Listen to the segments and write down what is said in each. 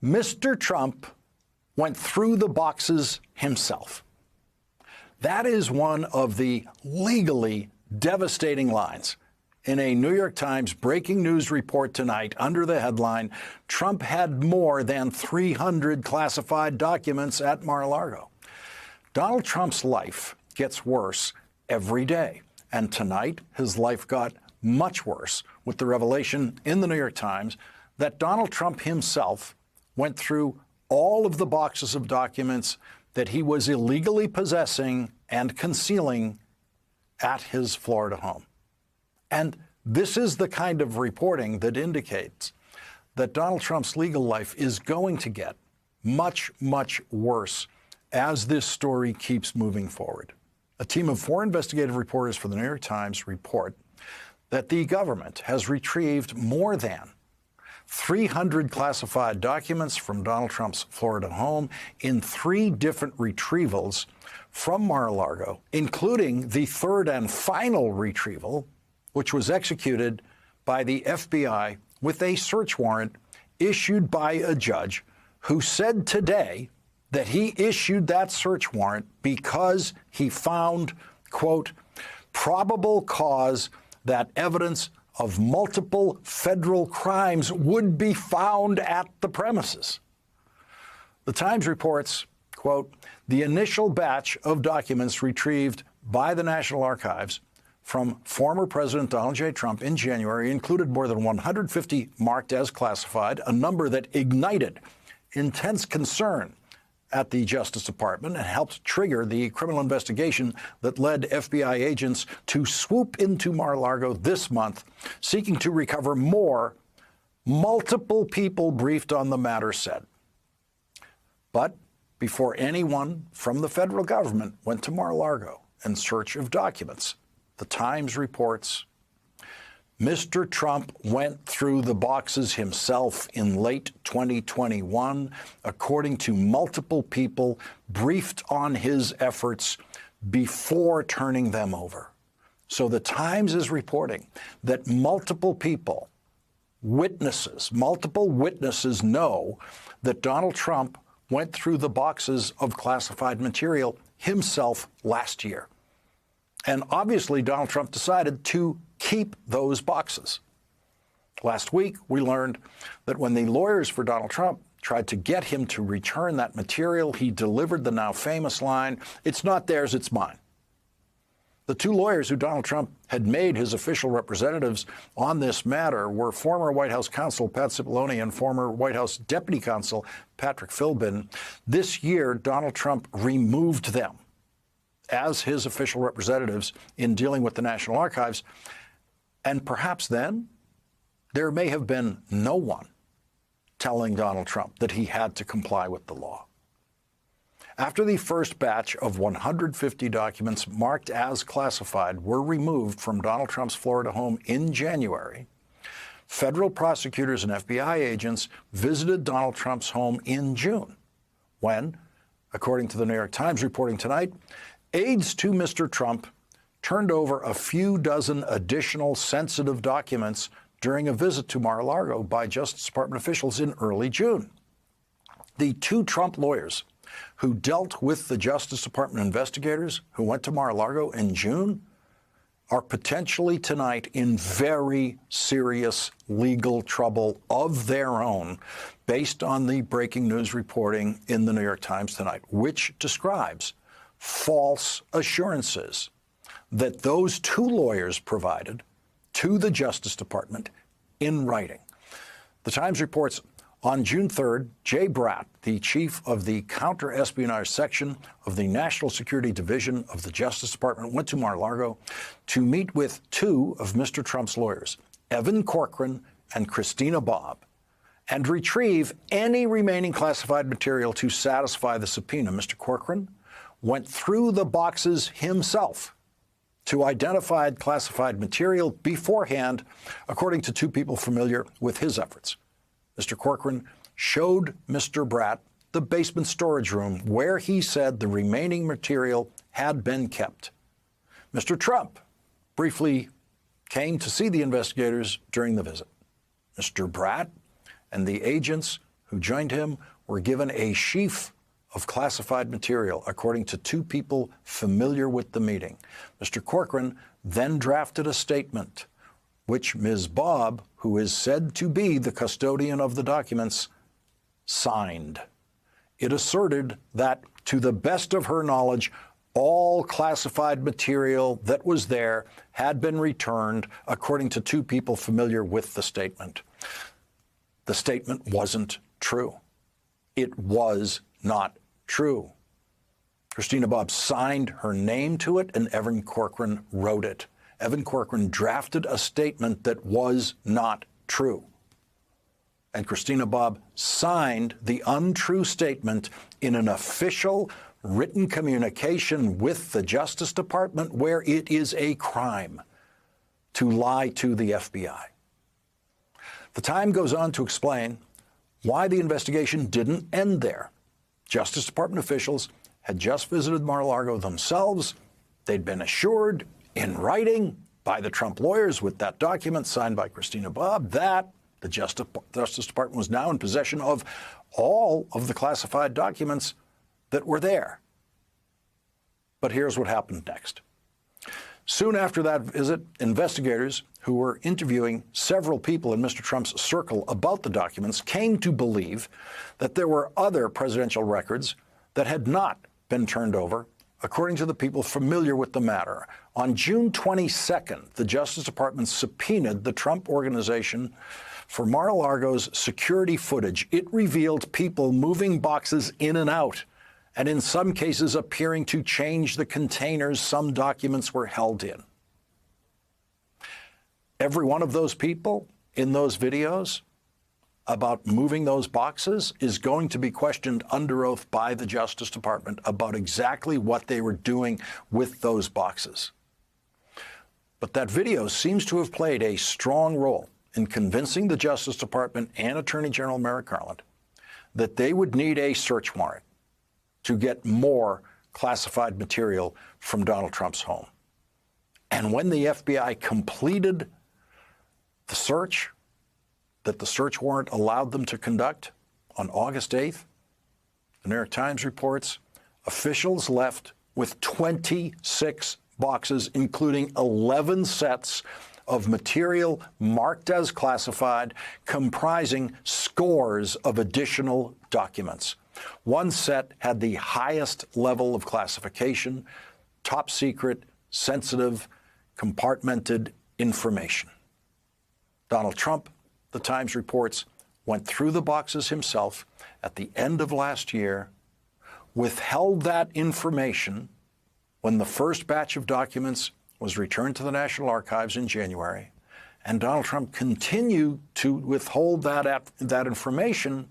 Mr. Trump went through the boxes himself. That is one of the legally devastating lines in a New York Times breaking news report tonight under the headline, Trump had more than 300 classified documents at Mar-a-Lago. Donald Trump's life gets worse every day. And tonight, his life got much worse with the revelation in the New York Times that Donald Trump himself went through all of the boxes of documents that he was illegally possessing and concealing at his Florida home. And this is the kind of reporting that indicates that Donald Trump's legal life is going to get much, much worse as this story keeps moving forward. A team of 4 investigative reporters for the New York Times report that the government has retrieved more than 300 classified documents from Donald Trump's Florida home in 3 different retrievals from Mar-a-Lago, including the 3rd and final retrieval, which was executed by the FBI with a search warrant issued by a judge who said today that he issued that search warrant because he found, quote, probable cause that evidence of multiple federal crimes would be found at the premises. The Times reports, quote, the initial batch of documents retrieved by the National Archives from former President Donald J. Trump in January included more than 150 marked as classified, a number that ignited intense concern at the Justice Department and helped trigger the criminal investigation that led FBI agents to swoop into Mar-a-Lago this month, seeking to recover more. Multiple people briefed on the matter said. But before anyone from the federal government went to Mar-a-Lago in search of documents, the Times reports Mr. Trump went through the boxes himself in late 2021, according to multiple people briefed on his efforts before turning them over. So the Times is reporting that multiple people, multiple witnesses know that Donald Trump went through the boxes of classified material himself last year. And obviously, Donald Trump decided to keep those boxes. Last week, we learned that when the lawyers for Donald Trump tried to get him to return that material, he delivered the now famous line, "It's not theirs, it's mine." The 2 lawyers who Donald Trump had made his official representatives on this matter were former White House counsel Pat Cipollone and former White House deputy counsel Patrick Philbin. This year, Donald Trump removed them as his official representatives in dealing with the National Archives. And perhaps then there may have been no one telling Donald Trump that he had to comply with the law. After the first batch of 150 documents marked as classified were removed from Donald Trump's Florida home in January, federal prosecutors and FBI agents visited Donald Trump's home in June when, according to the New York Times reporting tonight, aides to Mr. Trump turned over a few dozen additional sensitive documents during a visit to Mar-a-Lago by Justice Department officials in early June. The 2 Trump lawyers who dealt with the Justice Department investigators who went to Mar-a-Lago in June are potentially tonight in very serious legal trouble of their own based on the breaking news reporting in the New York Times tonight, which describes false assurances that those 2 lawyers provided to the Justice Department in writing. The Times reports on June 3rd, Jay Bratt, the chief of the counter-espionage section of the National Security Division of the Justice Department, went to Mar-a-Lago to meet with 2 of Mr. Trump's lawyers, Evan Corcoran and Christina Bobb, and retrieve any remaining classified material to satisfy the subpoena. Mr. Corcoran went through the boxes himself to identify classified material beforehand, according to 2 people familiar with his efforts. Mr. Corcoran showed Mr. Bratt the basement storage room where he said the remaining material had been kept. Mr. Trump briefly came to see the investigators during the visit. Mr. Bratt and the agents who who joined him were given a sheaf of classified material, according to two people familiar with the meeting. Mr. Corcoran then drafted a statement, which Ms. Bobb, who is said to be the custodian of the documents, signed. It asserted that, to the best of her knowledge, all classified material that was there had been returned, according to two people familiar with the statement. The statement wasn't true. It was not true. Christina Bobb signed her name to it, and Evan Corcoran wrote it. Evan Corcoran drafted a statement that was not true. And Christina Bobb signed the untrue statement in an official written communication with the Justice Department, where it is a crime to lie to the FBI. The Times goes on to explain why the investigation didn't end there. Justice Department officials had just visited Mar-a-Lago themselves. They'd been assured in writing by the Trump lawyers with that document signed by Christina Bobb that the Justice Department was now in possession of all of the classified documents that were there. But here's what happened next. Soon after that visit, investigators who were interviewing several people in Mr. Trump's circle about the documents came to believe that there were other presidential records that had not been turned over, according to the people familiar with the matter. On June 22nd, the Justice Department subpoenaed the Trump Organization for Mar-a-Lago's security footage. It revealed people moving boxes in and out, and in some cases appearing to change the containers some documents were held in. Every one of those people in those videos about moving those boxes is going to be questioned under oath by the Justice Department about exactly what they were doing with those boxes. But that video seems to have played a strong role in convincing the Justice Department and Attorney General Merrick Garland that they would need a search warrant to get more classified material from Donald Trump's home. And when the FBI completed the search that the search warrant allowed them to conduct on August 8th, the New York Times reports, officials left with 26 boxes, including 11 sets of material marked as classified, comprising scores of additional documents. One set had the highest level of classification, top secret, sensitive, compartmented information. Donald Trump, the Times reports, went through the boxes himself at the end of last year, withheld that information when the first batch of documents was returned to the National Archives in January, and Donald Trump continued to withhold that information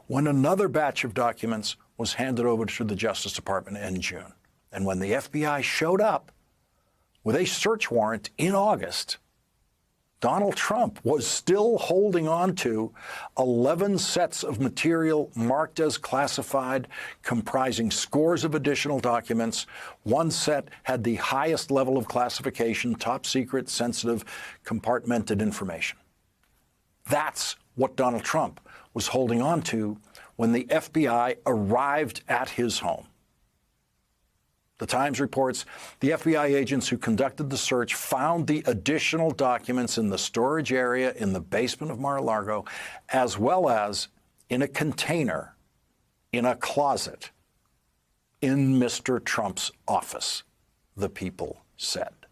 when another batch of documents was handed over to the Justice Department in June. And when the FBI showed up with a search warrant in August, Donald Trump was still holding on to 11 sets of material marked as classified, comprising scores of additional documents. One set had the highest level of classification, top secret, sensitive, compartmented information. That's what Donald Trump was holding on to when the FBI arrived at his home. The Times reports the FBI agents who conducted the search found the additional documents in the storage area in the basement of Mar-a-Lago, as well as in a container in a closet in Mr. Trump's office, the people said.